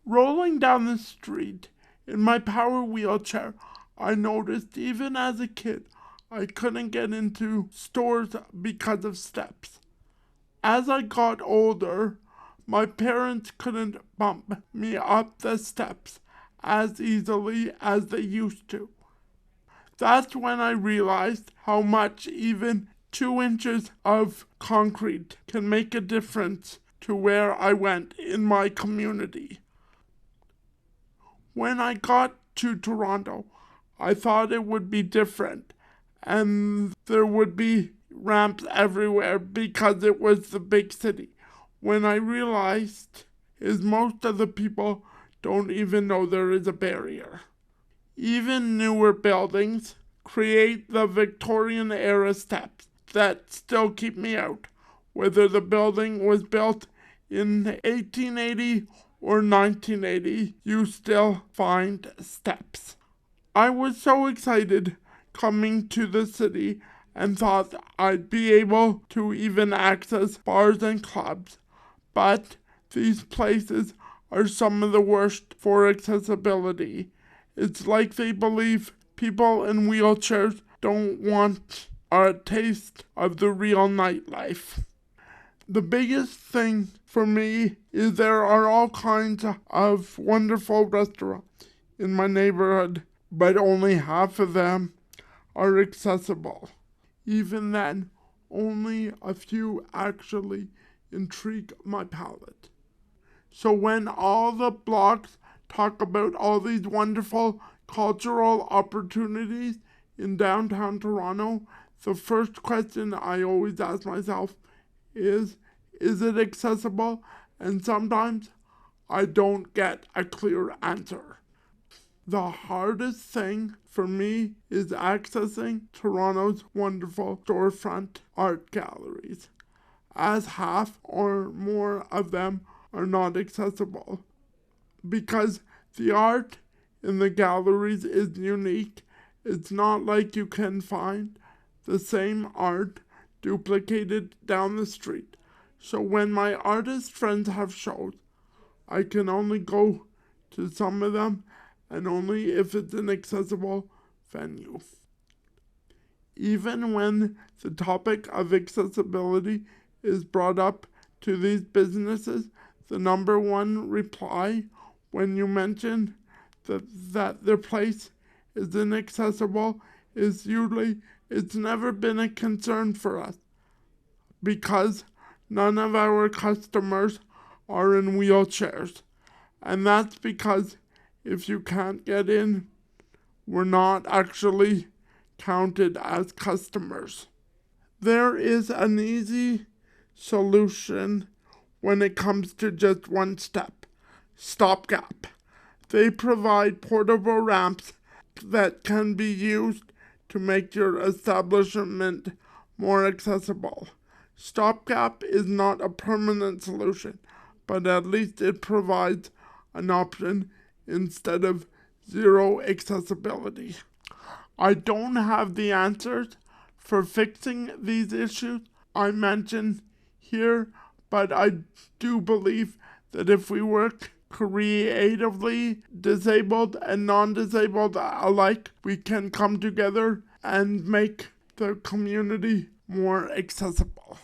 Rolling down the street in my power wheelchair, I noticed even as a kid I couldn't get into stores because of steps. As I got older, my parents couldn't bump me up the steps as easily as they used to. That's when I realized how much even 2 inches of concrete can make a difference to where I went in my community. When I got to Toronto, I thought it would be different and there would be ramps everywhere because it was the big city. When I realized is most of the people don't even know there is a barrier. Even newer buildings create the Victorian era steps that still keep me out. Whether the building was built in 1880 or 1980, you still find steps. I was so excited coming to the city and thought I'd be able to even access bars and clubs, but these places are some of the worst for accessibility. It's like they believe people in wheelchairs don't want a taste of the real nightlife. The biggest thing for me is there are all kinds of wonderful restaurants in my neighborhood, but only half of them are accessible. Even then, only a few actually intrigue my palate. So when all the blogs talk about all these wonderful cultural opportunities in downtown Toronto, the first question I always ask myself is it accessible? And sometimes I don't get a clear answer. The hardest thing for me is accessing Toronto's wonderful storefront art galleries, as half or more of them are not accessible. Because the art in the galleries is unique, it's not like you can find the same art duplicated down the street. So when my artist friends have shows, I can only go to some of them and only if it's an accessible venue. Even when the topic of accessibility is brought up to these businesses, the number one reply when you mention that their place is inaccessible is usually it's never been a concern for us because none of our customers are in wheelchairs. And that's because if you can't get in, we're not actually counted as customers. There is an easy solution when it comes to just one step: Stopgap. They provide portable ramps that can be used to make your establishment more accessible. Stopgap is not a permanent solution, but at least it provides an option instead of zero accessibility. I don't have the answers for fixing these issues I mentioned here, but I do believe that if we work creatively, disabled and non-disabled alike, we can come together and make the community more accessible.